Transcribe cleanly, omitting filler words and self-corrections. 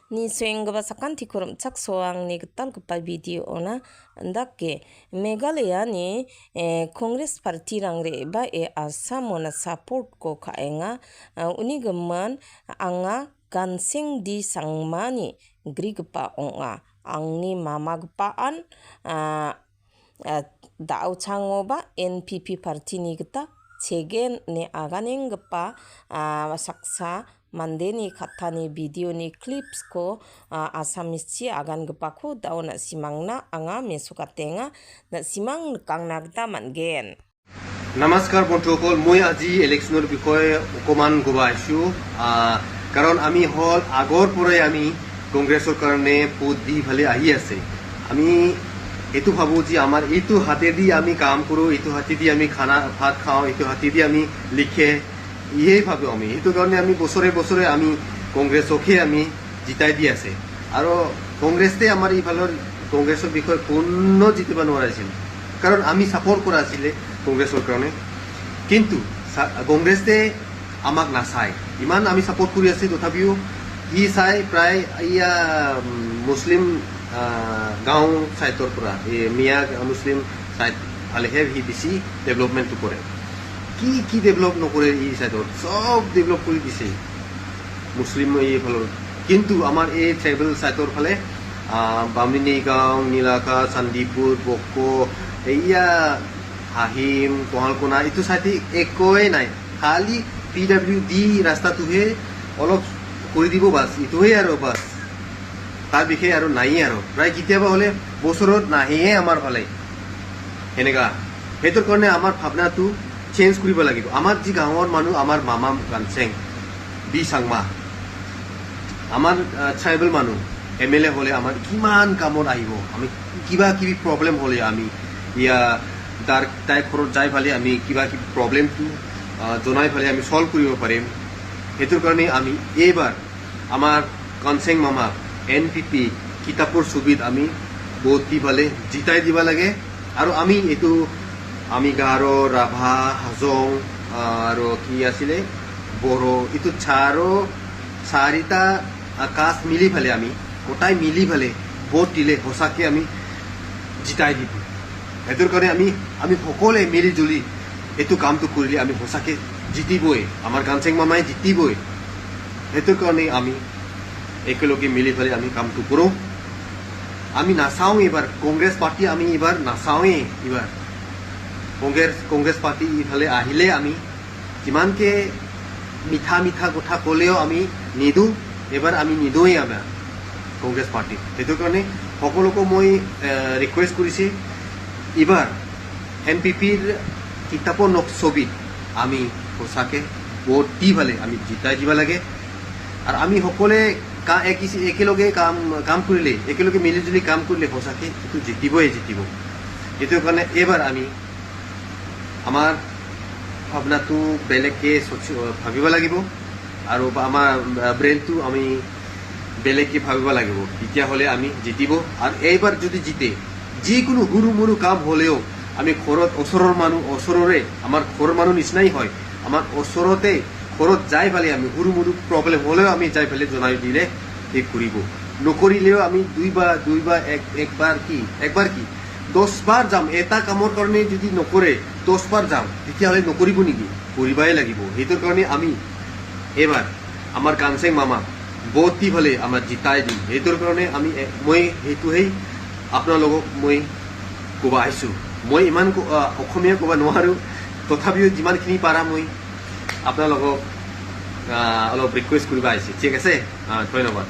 ni suengba sakanti kurum chak soang ni getal kepa video ona ndake Meghalaya ni Congress party rangre ba asamona support ko kaenga uni geman anga gansing di sangmani grigpa onga angni mama gpaan dau changoba NPP party ni gita chegen ne aganeng gpa saksa mandeni khatani video ni clips ko asamischi agan gpa ko dauna simangna anga mesukatenga na simang kangna gita mangen নমস্কাৰ বন্ধুসকল মই আজি ইলেকশ্যনৰ বিষয়ে অকমান ক'ব আহিছোঁ কাৰণ আমি হল আগৰ পৰাই আমি কংগ্ৰেছৰ কাৰণে ভোট দি ভালে আহি আছে আমি এইটো ভাবোঁ যে আমাৰ এইটো হাতেদি আমি কাম কৰোঁ এইটো হাতেদি আমি খানা ভাত খাওঁ এইটো হাতেদি আমি লিখে ইয়েই ভাবোঁ আমি সেইটো কাৰণে আমি বছৰে বছৰে আমি কংগ্ৰেছকে আমি জিতাই দি আছে আৰু কংগ্ৰেছে আমাৰ এইফালৰ কংগ্ৰেছৰ বিষয়ে কোনো জিতিব নোৱাৰিছিল কাৰণ আমি ছাপোৰ্ট কৰা আছিলে কংগ্ৰেছৰ কাৰণে কিন্তু কংগ্ৰেছে আমাক নাচায় ইমান আমি ছাপোৰ্ট কৰি আছোঁ তথাপিও ই চাই প্ৰায় ইয়া মুছলিম গাঁও ছাইডৰ পৰা এই মিয়া মুছলিম ছাইড ফালেহে সি বেছি ডেভেলপমেণ্টটো কৰে কি ডেভেলপ নকৰে এই ছাইডত চব ডেভেলপ কৰি দিছে মুছলিম এইফালৰ কিন্তু আমাৰ এই ট্ৰাইবেল ছাইডৰ ফালে বামুণী গাঁও নীলাকা চান্দিপুৰ বকো এয়া হাহিম কোহালকোনা এইটো চাইডে একোৱেই নাই খালি PWD ৰাস্তাটোহে অলপ কৰি দিব বাছ এইটোহে আৰু বাছ তাৰ বিষয়ে আৰু নাই আৰু প্ৰায় কেতিয়াবা হ'লে বছৰত নাহেহে আমাৰ ফালে সেনেকা সেইটোৰ কাৰণে আমাৰ ভাৱনাটো চেঞ্জ কৰিব লাগিব আমাৰ যি গাঁৱৰ মানুহ আমাৰ মামা গানচেং বি চাংমা আমাৰ ট্ৰাইবেল মানুহ MLA হ'লে আমাৰ কিমান কামত আহিব আমি কিবা কিবি প্ৰব্লেম হ'লে আমি ইয়া তাই ঘৰত যাই ফালে আমি কিবা কিবি প্ৰব্লেমটো জনাই ফালে আমি সলভ কৰিব পাৰিম সেইটোৰ কাৰণে আমি এইবাৰ আমাৰ কনচেং মামা NPP কিতাপৰ ছবিত আমি ভোট দি ফালে জিতাই দিব লাগে আৰু আমি এইটো আমি গাৰো ৰাভা হাজং আৰু কি আছিলে বড়ো এইটো চাৰিটা কাষ্ট মিলি ফালে আমি গোটাই মিলি ফালে ভোট দিলে সঁচাকৈ আমি জিতাই দিব সেইটোৰ কাৰণে আমি সকলোৱে মিলি জুলি এইটো কামটো কৰিলে আমি সঁচাকৈ জিতিবই আমাৰ গানচেং মামাই জিতিবই সেইটোৰ কাৰণে আমি একেলগে মিলি পেলাই আমি কামটো কৰোঁ আমি নাচাওঁ এইবাৰ কংগ্ৰেছ পাৰ্টি আমি এইবাৰ নাচাওঁৱেই এইবাৰ কংগ্ৰেছ পাৰ্টি ইফালে আহিলে আমি যিমানকৈ মিঠা কথা ক'লেও আমি নিদিওঁ এইবাৰ আমি নিদিওঁৱেই আমাৰ কংগ্ৰেছ পাৰ্টি সেইটো কাৰণে সকলোকে মই ৰিকুৱেষ্ট কৰিছোঁ এইবাৰ NPPৰ কিতাপৰ ছবিত আমি সঁচাকৈ ভোট দি পেলাই আমি জিতাই দিব লাগে আৰু আমি সকলোৱে একেলগে কাম কৰিলে একেলগে মিলিজুলি কাম কৰিলে সঁচাকৈ এইটো জিতিব সেইটো কাৰণে এইবাৰ আমি আমাৰ ভাৱনাটো বেলেগকৈ ভাবিব লাগিব আৰু আমাৰ ব্ৰেইনটো আমি বেলেগকৈ ভাবিব লাগিব তেতিয়াহ'লে আমি জিতিব আৰু এইবাৰ যদি জিতে যিকোনো সৰু মৰু কাম হ'লেও আমি ঘৰত ওচৰৰে আমাৰ ঘৰৰ মানুহ নিচিনাই হয় আমাৰ ওচৰতে ঘৰত যাই পেলাই আমি সৰু মৰু প্ৰব্লেম হ'লেও আমি যাই পেলাই জনাই দিলে ঠিক কৰিব নকৰিলেও আমি একবাৰ কি 10 বাৰ যাম এটা কামৰ কাৰণে যদি নকৰে 10 বাৰ যাম তেতিয়াহ'লে নকৰিব নেকি কৰিবই লাগিব সেইটোৰ কাৰণে আমি এইবাৰ আমাৰ গানচেং মামা ভোট দি পেলাই আমাৰ জিতাই দিম সেইটোৰ কাৰণে মই সেইটোহেই আপোনালোকক মই ক'ব আহিছোঁ মই ইমান অসমীয়া ক'ব নোৱাৰোঁ তথাপিও যিমানখিনি পাৰা মই আপোনালোকক অলপ ৰিকুৱেষ্ট কৰিব আহিছোঁ ঠিক আছে ধন্যবাদ